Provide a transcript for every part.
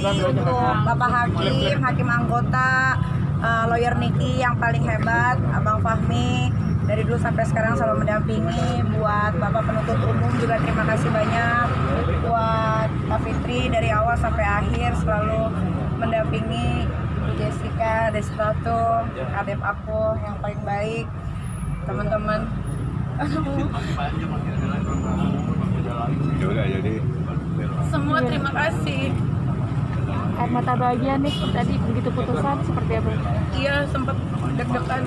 kasih untuk Bapak Hakim anggota, lawyer Niki yang paling hebat, Abang Fahmi, dari dulu sampai sekarang selalu mendampingi. Buat Bapak penuntut umum juga terima kasih banyak. Buat Kak Fitri dari awal sampai akhir selalu mendampingi. Ibu Jessica, Desrato, adik aku yang paling baik, teman-teman. Jadi Semua terima kasih. Air mata bahagia nih tadi begitu putusan seperti apa? Iya, sempat deg-degan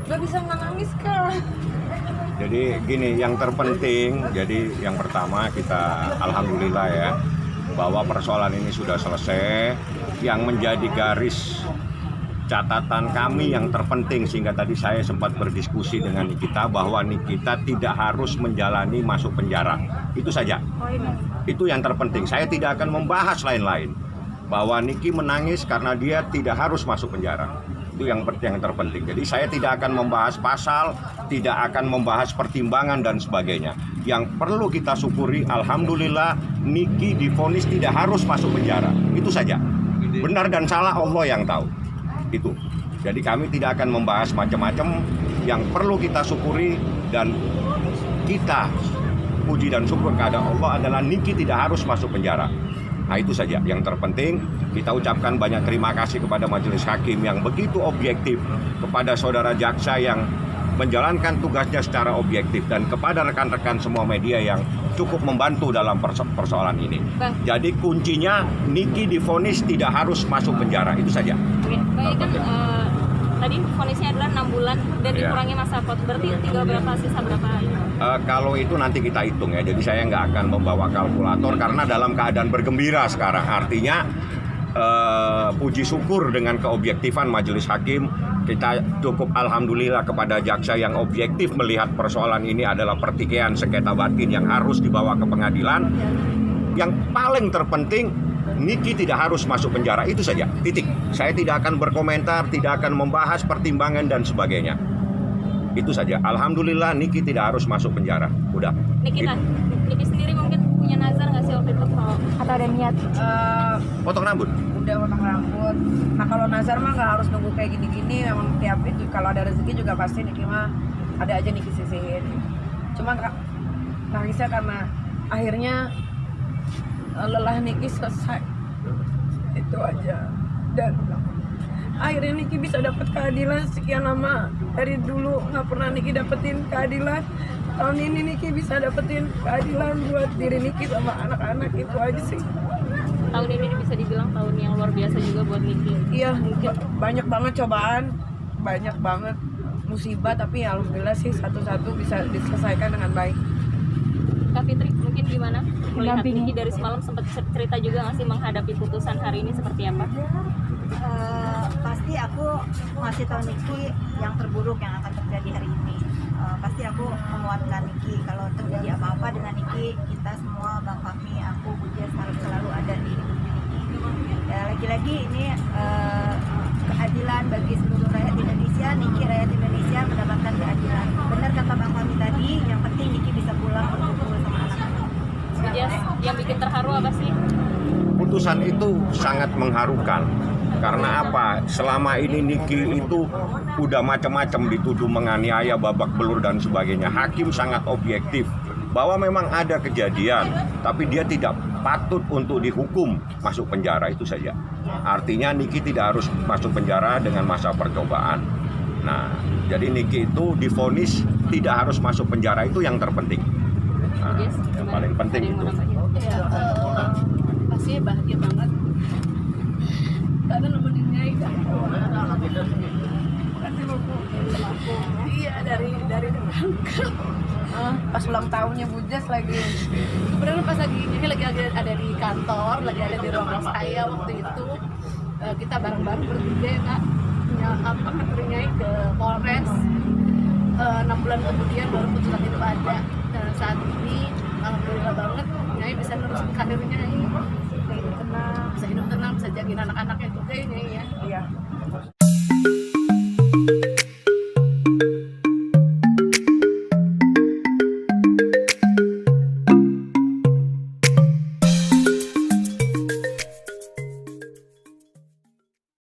nggak bisa nangis kan. Jadi gini, yang terpenting, jadi yang pertama kita alhamdulillah ya bahwa persoalan ini sudah selesai. Yang menjadi garis catatan kami yang terpenting, sehingga tadi saya sempat berdiskusi dengan Nikita bahwa Nikita tidak harus menjalani masuk penjara. Itu saja. Itu yang terpenting. Saya tidak akan membahas lain-lain. Bahwa Niki menangis karena dia tidak harus masuk penjara. Itu yang terpenting. Jadi saya tidak akan membahas pasal, tidak akan membahas pertimbangan dan sebagainya. Yang perlu kita syukuri, alhamdulillah Niki divonis tidak harus masuk penjara. Itu saja. Benar dan salah Allah yang tahu. Itu. Jadi kami tidak akan membahas macam-macam. Yang perlu kita syukuri dan kita puji dan syukur kepada Allah adalah Niki tidak harus masuk penjara. Nah itu saja yang terpenting. Kita ucapkan banyak terima kasih kepada Majelis Hakim yang begitu objektif, kepada saudara jaksa yang menjalankan tugasnya secara objektif, dan kepada rekan-rekan semua media yang cukup membantu dalam persoalan ini. Jadi kuncinya Niki divonis tidak harus masuk penjara, itu saja. Baik, kan tadi vonisnya adalah 6 bulan dan dikurangi masa pot, berarti tinggal berapa, sisa berapa? Kalau itu nanti kita hitung ya, jadi saya nggak akan membawa kalkulator karena dalam keadaan bergembira sekarang. Artinya puji syukur dengan keobjektifan Majelis Hakim. Kita cukup alhamdulillah kepada jaksa yang objektif melihat persoalan ini adalah pertikaian sengketa batin yang harus dibawa ke pengadilan. Yang paling terpenting, Niki tidak harus masuk penjara, itu saja, titik. Saya tidak akan berkomentar, tidak akan membahas pertimbangan dan sebagainya. Itu saja. Alhamdulillah Niki tidak harus masuk penjara. Udah. Niki sendiri mungkin punya nazar nggak sih waktu itu, atau ada niat? Potong rambut. Udah potong rambut. Nah kalau nazar mah nggak harus nunggu kayak gini-gini. Memang tiap itu kalau ada rezeki juga pasti Niki mah ada aja Niki sisihin. Cuman nangisnya karena akhirnya lelah Niki selesai. Itu aja. Dan akhirnya Niki bisa dapat keadilan sekian lama. Dari dulu nggak pernah Niki dapetin keadilan. Tahun ini Niki bisa dapetin keadilan buat diri Niki sama anak-anak. Itu aja sih. Tahun ini bisa dibilang tahun yang luar biasa juga buat Niki. Iya, banyak banget cobaan, banyak banget musibah, tapi ya alhamdulillah sih satu-satu bisa diselesaikan dengan baik. Kak Fitri, mungkin gimana melihat Niki dari semalam, sempat cerita juga nggak sih menghadapi putusan hari ini seperti apa? Pasti aku masih tahu Niki yang terburuk yang akan terjadi hari ini. Pasti aku menguatkan Niki kalau terjadi apa-apa dengan Niki, kita semua, Bang Fahmi, aku, Bujes harus selalu ada di Niki. Ya, lagi-lagi ini keadilan bagi seluruh rakyat Indonesia. Niki rakyat Indonesia mendapatkan keadilan. Benar kata Bang Fahmi tadi, yang penting Niki bisa pulang berkumpul sama anak-anak. Bujes, yang bikin terharu apa sih? Putusan itu sangat mengharukan. Karena apa? Selama ini Niki itu udah macam-macam dituduh menganiaya, babak belur dan sebagainya. Hakim sangat objektif bahwa memang ada kejadian, tapi dia tidak patut untuk dihukum masuk penjara, itu saja. Artinya Niki tidak harus masuk penjara dengan masa percobaan. Nah, jadi Niki itu divonis tidak harus masuk penjara, itu yang terpenting. Nah, yang paling penting itu. Pasti bahagia banget. Karena nemenin Nyai kan. Iya dari pas ulang tahunnya Bujes lagi. Kebetulan pas lagi Nyai lagi ada di kantor, lagi ada di ruangan saya waktu itu. Kita bareng-bareng bertiga ya Kak. Nganter Nyai ke Polres. 6 bulan kemudian baru putusan itu ada. Dan saat ini alhamdulillah banget Nyai bisa nerusin karirnya Nyai. Bisa hidup tenang, bisa jagain anak-anaknya juga ya Nyai ya. Iya.